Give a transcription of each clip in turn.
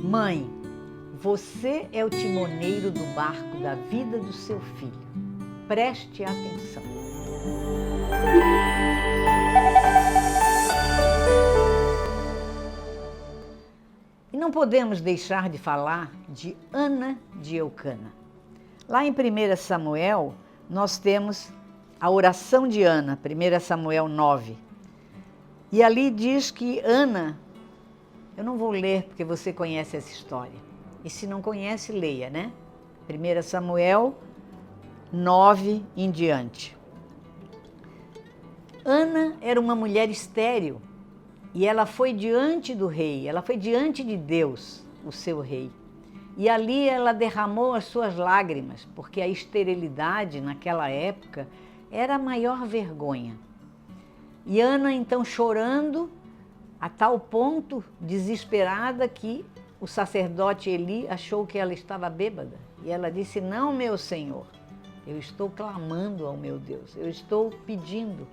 Mãe, você é o timoneiro do barco da vida do seu filho. Preste atenção. E não podemos deixar de falar de Ana de Eucana. Lá em 1 Samuel, nós temos a oração de Ana, 1 Samuel 9. E ali diz que Ana, eu não vou ler porque você conhece essa história. E se não conhece, leia, né? 1 Samuel 9 em diante. Ana era uma mulher estéril e ela foi diante do rei, ela foi diante de Deus, o seu rei. E ali ela derramou as suas lágrimas, porque a esterilidade naquela época era a maior vergonha. E Ana então chorando, a tal ponto desesperada que o sacerdote Eli achou que ela estava bêbada. E ela disse, não, meu Senhor, eu estou clamando ao meu Deus, eu estou pedindo.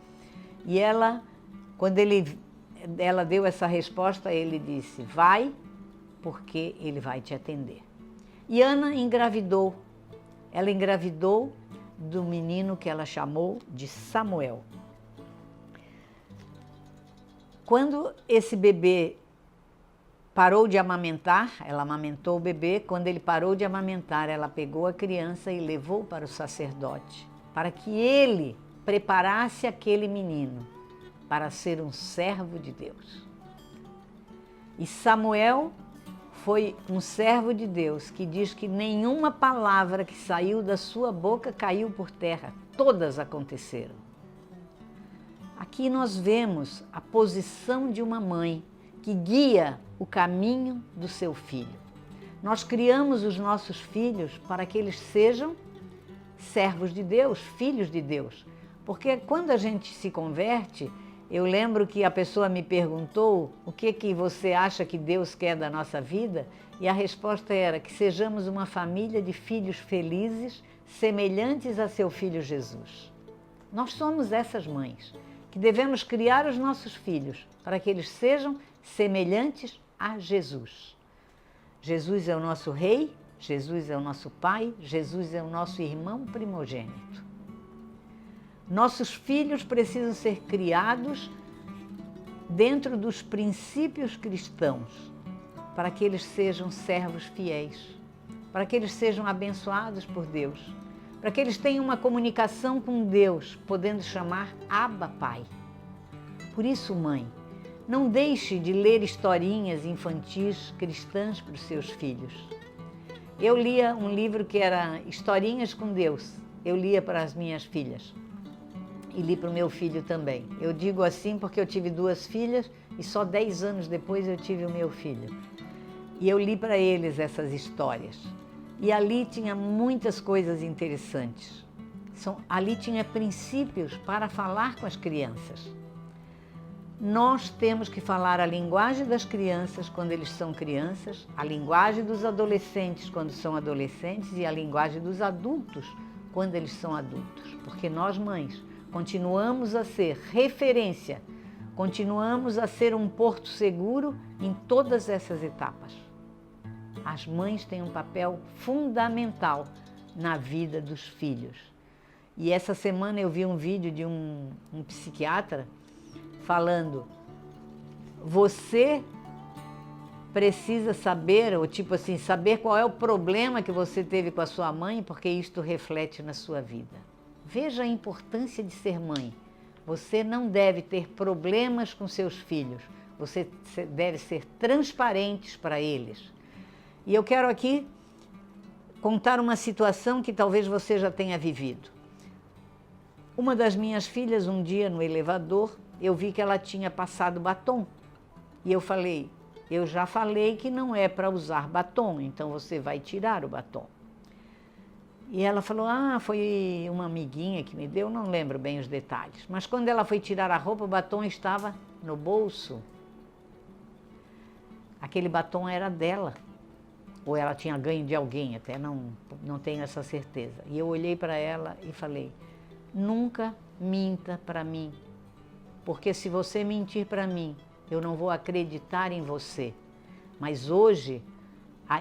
E ela, quando ela deu essa resposta, ele disse, vai, porque ele vai te atender. E Ana engravidou. Ela engravidou do menino que ela chamou de Samuel. Quando esse bebê parou de amamentar, ela amamentou o bebê, quando ele parou de amamentar, ela pegou a criança e levou para o sacerdote, para que ele preparasse aquele menino para ser um servo de Deus. E Samuel foi um servo de Deus que diz que nenhuma palavra que saiu da sua boca caiu por terra, todas aconteceram. Aqui nós vemos a posição de uma mãe que guia o caminho do seu filho. Nós criamos os nossos filhos para que eles sejam servos de Deus, filhos de Deus. Porque quando a gente se converte, eu lembro que a pessoa me perguntou o que você acha que Deus quer da nossa vida, e a resposta era que sejamos uma família de filhos felizes, semelhantes a seu filho Jesus. Nós somos essas mães, que devemos criar os nossos filhos para que eles sejam semelhantes a Jesus. Jesus é o nosso rei, Jesus é o nosso pai, Jesus é o nosso irmão primogênito. Nossos filhos precisam ser criados dentro dos princípios cristãos, para que eles sejam servos fiéis, para que eles sejam abençoados por Deus, para que eles tenham uma comunicação com Deus, podendo chamar Abba Pai. Por isso, mãe, não deixe de ler historinhas infantis cristãs para os seus filhos. Eu lia um livro que era Historinhas com Deus, eu lia para as minhas filhas. E li para o meu filho também. Eu digo assim porque eu tive 2 filhas e só 10 anos depois eu tive o meu filho. E eu li para eles essas histórias. E ali tinha muitas coisas interessantes. Ali tinha princípios para falar com as crianças. Nós temos que falar a linguagem das crianças quando eles são crianças, a linguagem dos adolescentes quando são adolescentes e a linguagem dos adultos quando eles são adultos. Porque nós, mães, continuamos a ser referência, continuamos a ser um porto seguro em todas essas etapas. As mães têm um papel fundamental na vida dos filhos. E essa semana eu vi um vídeo de um psiquiatra falando, você precisa saber, ou tipo assim, saber qual é o problema que você teve com a sua mãe, porque isto reflete na sua vida. Veja a importância de ser mãe. Você não deve ter problemas com seus filhos. Você deve ser transparente para eles. E eu quero aqui contar uma situação que talvez você já tenha vivido. Uma das minhas filhas, um dia no elevador, eu vi que ela tinha passado batom. E eu falei, eu já falei que não é para usar batom, então você vai tirar o batom. E ela falou, foi uma amiguinha que me deu, não lembro bem os detalhes. Mas quando ela foi tirar a roupa, o batom estava no bolso. Aquele batom era dela. Ou ela tinha ganho de alguém, até não tenho essa certeza. E eu olhei para ela e falei, nunca minta para mim. Porque se você mentir para mim, eu não vou acreditar em você. Mas hoje,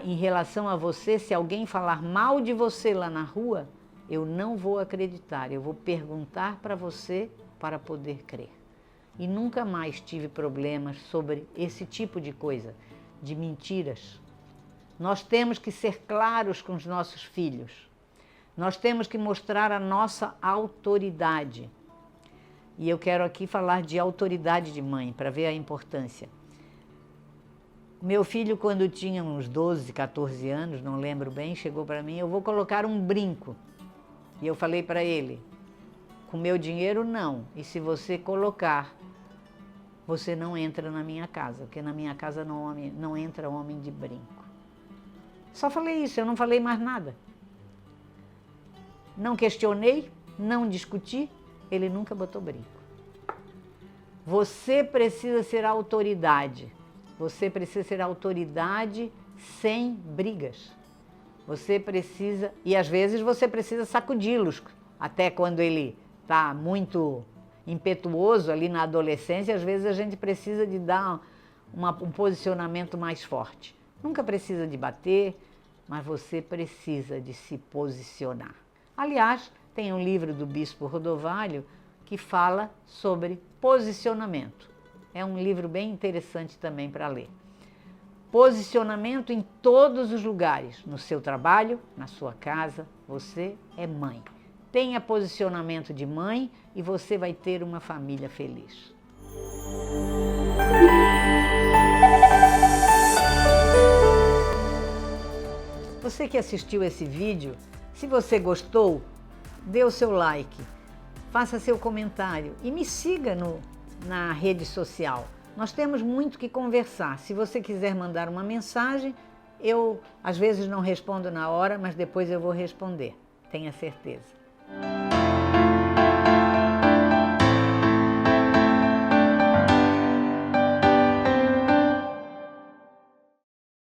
Em relação a você, se alguém falar mal de você lá na rua, eu não vou acreditar, eu vou perguntar para você para poder crer. E nunca mais tive problemas sobre esse tipo de coisa, de mentiras. Nós temos que ser claros com os nossos filhos. Nós temos que mostrar a nossa autoridade. E eu quero aqui falar de autoridade de mãe, para ver a importância. Meu filho, quando tinha uns 12, 14 anos, não lembro bem, chegou para mim, eu vou colocar um brinco. E eu falei para ele, com meu dinheiro não, e se você colocar, você não entra na minha casa, porque na minha casa não entra homem de brinco. Só falei isso, eu não falei mais nada. Não questionei, não discuti, ele nunca botou brinco. Você precisa ser autoridade. Você precisa ser autoridade sem brigas. Você precisa, e às vezes você precisa sacudi-los, até quando ele está muito impetuoso ali na adolescência, às vezes a gente precisa de dar um posicionamento mais forte. Nunca precisa de bater, mas você precisa de se posicionar. Aliás, tem um livro do Bispo Rodovalho que fala sobre posicionamento. É um livro bem interessante também para ler. Posicionamento em todos os lugares, no seu trabalho, na sua casa, você é mãe. Tenha posicionamento de mãe e você vai ter uma família feliz. Você que assistiu esse vídeo, se você gostou, dê o seu like, faça seu comentário e me siga na rede social. Nós temos muito que conversar. Se você quiser mandar uma mensagem, eu às vezes não respondo na hora, mas depois eu vou responder, tenha certeza.